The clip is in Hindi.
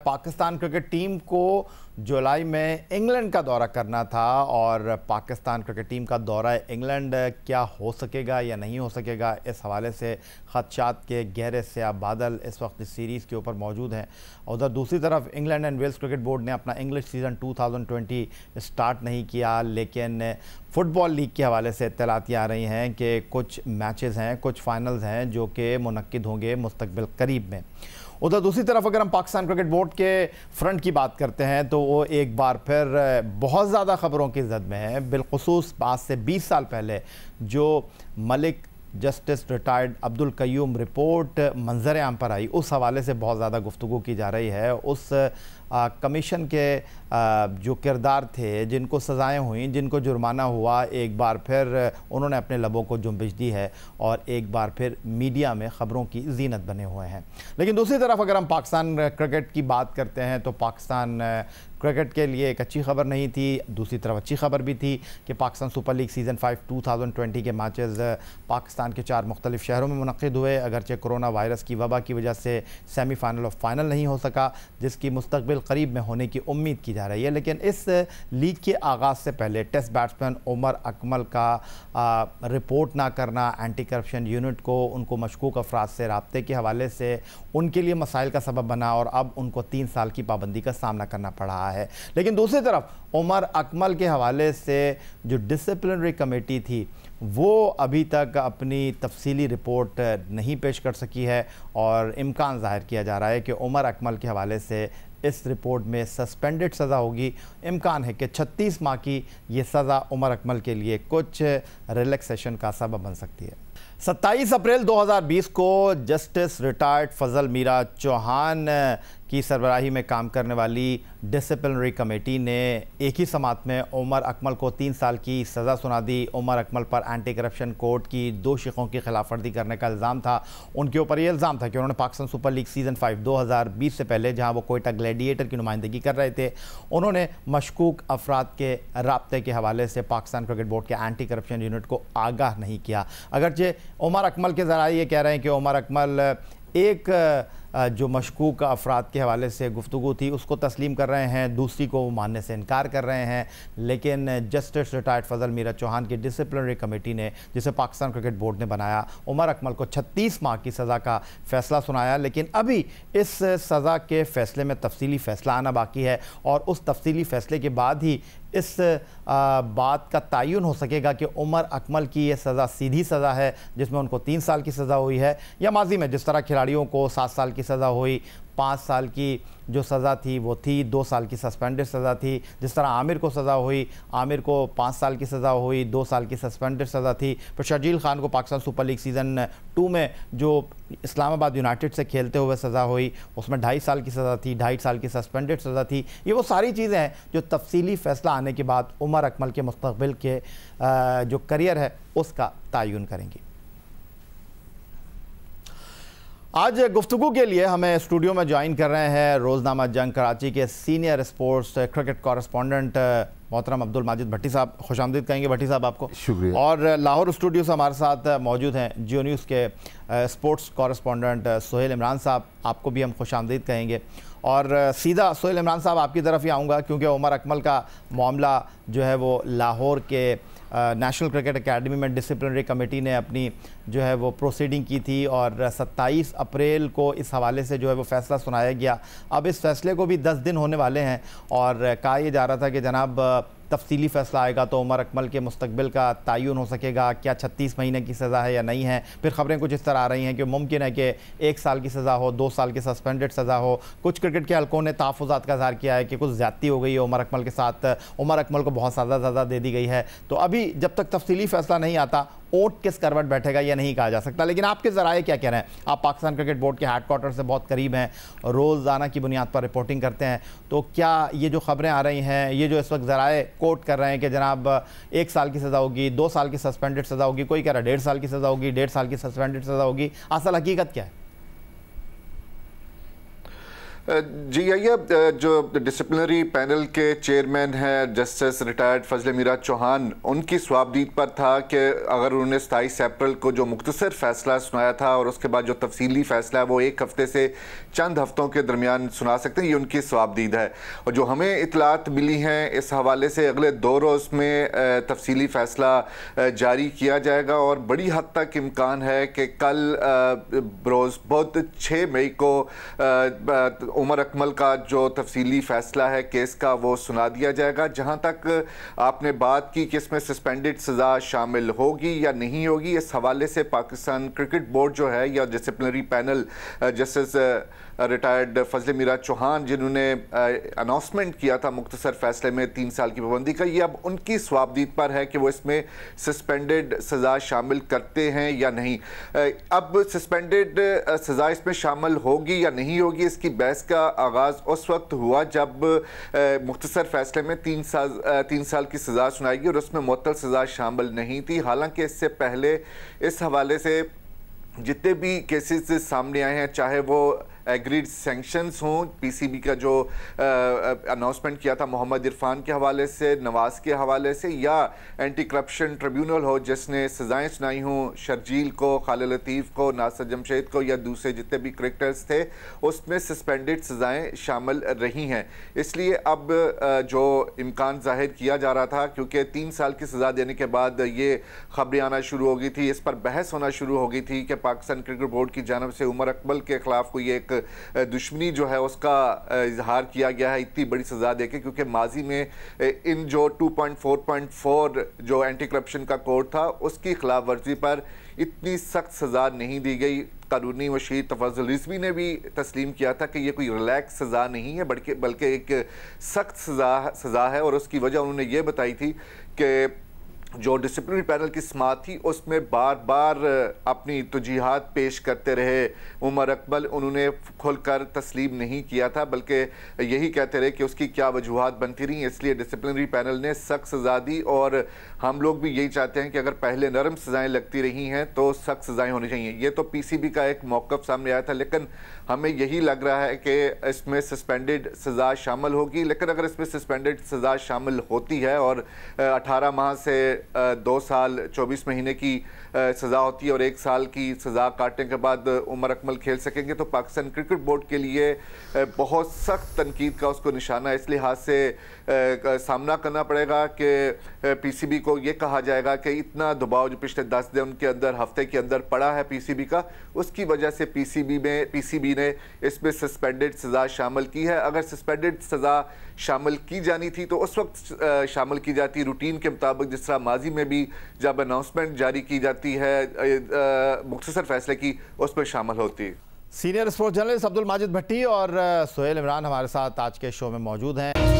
पाकिस्तान क्रिकेट टीम को जुलाई में इंग्लैंड का दौरा करना था और पाकिस्तान क्रिकेट टीम का दौरा इंग्लैंड क्या हो सकेगा या नहीं हो सकेगा, इस हवाले से खदशात के गहरे स्याह बादल इस वक्त इस सीरीज़ के ऊपर मौजूद हैं। उधर दूसरी तरफ England and Wales cricket board ने अपना इंग्लिश सीज़न 2020 स्टार्ट नहीं किया, लेकिन फ़ुटबॉल लीग के हवाले से इत्तलात आ रही हैं कि कुछ मैचेस हैं, कुछ फाइनल्स हैं जो कि मुनक्किद होंगे मुस्तकबिल करीब में। उधर दूसरी तरफ अगर हम पाकिस्तान क्रिकेट बोर्ड के फ्रंट की बात करते हैं तो वो एक बार फिर बहुत ज़्यादा ख़बरों की जद में है। बिलखुसूस आज से 20 साल पहले जो Malik justice retired Abdul Qayyum report मंजर आम पर आई, उस हवाले से बहुत ज़्यादा गुफ्तगू की जा रही है। उस कमीशन के जो किरदार थे, जिनको सज़ाएं हुई, जिनको जुर्माना हुआ, एक बार फिर उन्होंने अपने लबों को जुम्बिश दी है और एक बार फिर मीडिया में ख़बरों की जीनत बने हुए हैं। लेकिन दूसरी तरफ अगर हम पाकिस्तान क्रिकेट की बात करते हैं तो पाकिस्तान क्रिकेट के लिए एक अच्छी खबर नहीं थी। दूसरी तरफ अच्छी खबर भी थी कि पाकिस्तान सुपर लीग सीज़न 5 2020 के मैचेस पाकिस्तान के 4 मुख्तलिफ शहरों में मुनक़िद हुए। अगरचे कोरोना वायरस की वबा की वजह से सेमीफाइनल और फाइनल नहीं हो सका, जिसकी मुस्तकबिल करीब में होने की उम्मीद की जा रही है। लेकिन इस लीग के आगाज़ से पहले टेस्ट बैट्समैन उमर अकमल का रिपोर्ट ना करना एंटी करप्शन यूनिट को उनको मशकूक अफराद से रब्ते के हवाले से उनके लिए मसाइल का सबब बना और अब उनको 3 साल की पाबंदी का सामना करना पड़ा है। लेकिन दूसरी तरफ उमर अकमल के हवाले से जो डिसिप्लिनरी कमेटी थी वो अभी तक अपनी तफसीली रिपोर्ट नहीं पेश कर सकी है और इम्कान ज़ाहिर किया जा रहा है कि उमर अकमल के हवाले से इस रिपोर्ट में सस्पेंडेड सज़ा होगी। इम्कान है कि 36 माह की ये सज़ा उमर अकमल के लिए कुछ रिलैक्सेशन का सबब बन सकती है। 27 अप्रैल 2020 को जस्टिस रिटायर्ड फजल मीरा चौहान की सरबराही में काम करने वाली डिसिप्लिनरी कमेटी ने एक ही समात में उमर अकमल को 3 साल की सज़ा सुना दी। उमर अकमल पर एंटी करप्शन कोड की 2 शिकों की खिलाफ वर्जी करने का इल्ज़ाम था। उनके ऊपर यह इल्ज़ाम था कि उन्होंने पाकिस्तान सुपर लीग सीज़न 5 2020 से पहले, जहां वो कोयटा ग्लैडिएटर की नुमाइंदगी कर रहे थे, उन्होंने मशकूक अफराद के रब्ते के हवाले से पाकिस्तान क्रिकेट बोर्ड के एंटी करप्शन यूनिट को आगाह नहीं किया। अगरचे उमर अकमल के ज़राए ये कह रहे हैं कि उमर अकमल एक जो मशकूक अफराद के हवाले से गुफ्तगू थी उसको तस्लीम कर रहे हैं, दूसरी को वो मानने से इनकार कर रहे हैं। लेकिन जस्टिस रिटायर्ड फजल मीरा चौहान की डिसिप्लिनरी कमेटी ने, जिसे पाकिस्तान क्रिकेट बोर्ड ने बनाया, उमर अकमल को 36 माह की सज़ा का फ़ैसला सुनाया। लेकिन अभी इस सज़ा के फ़ैसले में तफसीली फ़ैसला आना बाकी है और उस तफसीली फ़ैसले के बाद ही इस बात का तयन हो सकेगा कि उमर अकमल की ये सज़ा सीधी सज़ा है जिसमें उनको 3 साल की सज़ा हुई है, या माजी में जिस तरह खिलाड़ियों को 7 साल की सज़ा हुई, 5 साल की जो सज़ा थी वो थी, 2 साल की सस्पेंडेड सज़ा थी। जिस तरह आमिर को सज़ा हुई, आमिर को 5 साल की सज़ा हुई, 2 साल की सस्पेंडेड सज़ा थी। फिर शर्जील खान को पाकिस्तान सुपर लीग सीज़न 2 में जो इस्लामाबाद यूनाइटेड से खेलते हुए सज़ा हुई, उसमें 2.5 साल की सज़ा थी, 2.5 साल की सस्पेंडेड सज़ा थी। ये वो सारी चीज़ें हैं जो तफसीली फ़ैसला आने के बाद उमर अकमल के मुस्तक़बिल के जो करियर है उसका तयन करेंगी। आज गुफ्तगू के लिए हमें स्टूडियो में ज्वाइन कर रहे हैं रोज़नामा जंग कराची के सीनियर स्पोर्ट्स क्रिकेट कॉरेस्पॉन्डेंट मोहतरम अब्दुल माजिद भट्टी साहब। खुशामदीद कहेंगे भट्टी साहब आपको। शुक्रिया। और लाहौर स्टूडियो से हमारे साथ मौजूद हैं जियो न्यूज़ के स्पोर्ट्स कॉरेस्पॉन्डेंट सोहेल इमरान साहब, आपको भी हम खुशामदीद कहेंगे। और सीधा सोहेल इमरान साहब आपकी तरफ ही आऊँगा क्योंकि उमर अकमल का मामला जो है वो लाहौर के नेशनल क्रिकेट एकेडमी में डिसिप्लिनरी कमेटी ने अपनी जो है वो प्रोसीडिंग की थी और 27 अप्रैल को इस हवाले से जो है वो फ़ैसला सुनाया गया। अब इस फ़ैसले को भी 10 दिन होने वाले हैं और कहा यह जा रहा था कि जनाब तफसीली फ़ैसला आएगा तो उमर अकमल के मुस्तकबिल का तयन हो सकेगा, क्या 36 महीने की सज़ा है या नहीं है। फिर ख़बरें कुछ इस तरह आ रही हैं कि मुमकिन है कि 1 साल की सज़ा हो, 2 साल की सस्पेंडेड सज़ा हो। कुछ क्रिकेट के हलकों ने तहफ़्फ़ुज़ात का इज़हार किया है कि कुछ ज़्यादती हो गई है उमर अकमल के साथ, उमर अकमल को बहुत सज़ा दे दी गई है। तो अभी जब तक तफसीली फ़ैसला नहीं आता ओट किस करवट बैठेगा यह नहीं कहा जा सकता। लेकिन आपके ज़राए क्या कह रहे हैं? आप पाकिस्तान क्रिकेट बोर्ड के हेडक्वार्टर से बहुत करीब हैं, रोज़ाना की बुनियाद पर रिपोर्टिंग करते हैं, तो क्या ये जो ख़बरें आ रही हैं, ये जो इस वक्त ज़राए कोट कर रहे हैं कि जनाब 1 साल की सज़ा होगी, 2 साल की सस्पेंडेड सज़ा होगी, कोई कह रहा है 1.5 साल की सज़ा होगी, 1.5 साल की सस्पेंडेड सज़ा होगी, असल हकीकत क्या है? जी आइए, जो डिसिप्लिनरी पैनल के चेयरमैन हैं जस्टिस रिटायर्ड फजल मीरा चौहान, उनकी स्वाबदीद पर था कि अगर उन्होंने 27 अप्रैल को जो मुख्तसर फैसला सुनाया था और उसके बाद जो तफसीली फैसला है वो एक हफ्ते से चंद हफ्तों के दरमियान सुना सकते हैं, ये उनकी स्वाबदीद है। और जो हमें इतलात मिली हैं इस हवाले से अगले 2 रोज़ में तफसीली फ़ैसला जारी किया जाएगा और बड़ी हद तक इम्कान है कि कल बरोज़ बहुत 6 मई को उमर अकमल का जो तफसीली फ़ैसला है केस का वो सुना दिया जाएगा। जहां तक आपने बात की कि इसमें सस्पेंडेड सज़ा शामिल होगी या नहीं होगी, इस हवाले से पाकिस्तान क्रिकेट बोर्ड जो है या डिसिप्लिनरी पैनल जस्टिस रिटायर्ड फजल मीरा चौहान जिन्होंने अनाउंसमेंट किया था मुख्तसर फैसले में 3 साल की पाबंदी का, ये अब उनकी स्वाबदीद पर है कि वो इसमें सस्पेंडेड सज़ा शामिल करते हैं या नहीं। अब सस्पेंडेड सज़ा इसमें शामिल होगी या नहीं होगी, इसकी बहस का आगाज़ उस वक्त हुआ जब मुख्तसर फैसले में 3 साल की सज़ा सुनाई गई और उसमें मुअत्तल सज़ा शामिल नहीं थी। हालांकि इससे पहले इस हवाले से जितने भी केसेस सामने आए हैं, चाहे वो एग्रीड सैंक्शंस हों, पीसीबी का जो अनाउंसमेंट किया था मोहम्मद इरफान के हवाले से, नवाज़ के हवाले से, या एंटी करप्शन ट्रिब्यूनल हो जिसने सज़ाएं सुनाई हों शर्जील को, खालिद लतीफ़ को, नासिर जमशेद को या दूसरे जितने भी क्रिकेटर्स थे, उसमें सस्पेंडेड सज़ाएं शामिल रही हैं। इसलिए अब जो इम्कान जाहिर किया जा रहा था, क्योंकि 3 साल की सज़ा देने के बाद ये खबरें आना शुरू हो गई थी, इस पर बहस होना शुरू हो गई थी कि पाकिस्तान क्रिकेट बोर्ड की जानब से उमर अकमल के ख़िलाफ़ कोई एक दुश्मनी जो है उसका इजहार किया गया है इतनी बड़ी सज़ा देके, क्योंकि माजी में इन जो 2.4.4 जो एंटी करप्शन का कोड था उसकी खिलाफ वर्जी पर इतनी सख्त सज़ा नहीं दी गई। कानूनी वशीर तफज़्ज़ुल रिज़वी ने भी तस्लीम किया था कि ये कोई रिलैक्स सज़ा नहीं है बल्कि एक सख्त सज़ा है, और उसकी वजह उन्होंने ये बताई थी कि जो डिसिप्लिनरी पैनल की समाअत थी उसमें बार बार अपनी तौजीहात पेश करते रहे उमर अकमल, उन्होंने खुलकर तस्लीम नहीं किया था बल्कि यही कहते रहे कि उसकी क्या वजूहात बनती रही। इसलिए डिसिप्लिनरी पैनल ने सख्त सज़ा दी और हम लोग भी यही चाहते हैं कि अगर पहले नरम सज़ाएँ लगती रही हैं तो सख्त सज़ाएँ होनी चाहिए। ये तो पीसीबी का एक मौक़िफ़ सामने आया था, लेकिन हमें यही लग रहा है कि इसमें सस्पेंडेड सज़ा शामिल होगी। लेकिन अगर इसमें सस्पेंडेड सज़ा शामिल होती है और 18 माह से 2 साल 24 महीने की सज़ा होती है और 1 साल की सज़ा काटने के बाद उमर अकमल खेल सकेंगे, तो पाकिस्तान क्रिकेट बोर्ड के लिए बहुत सख्त तनकीद का उसको निशाना इस लिहाज से सामना करना पड़ेगा कि पीसीबी को ये कहा जाएगा कि इतना दबाव जो पिछले 10 दिन के अंदर हफ्ते के अंदर पड़ा है पीसीबी का, उसकी वजह से पीसीबी ने इसमें सस्पेंडेड सज़ा शामिल की है। अगर सस्पेंडेड सज़ा शामिल की जानी थी तो उस वक्त शामिल की जाती रूटीन के मुताबिक, जिस तरह माजी में भी जब अनाउंसमेंट जारी की जाती है मुख्तसर फैसले की, उस पर शामिल होती। Senior sports journalist Abdul Majid Bhatti और सोहेल इमरान हमारे साथ आज के शो में मौजूद हैं।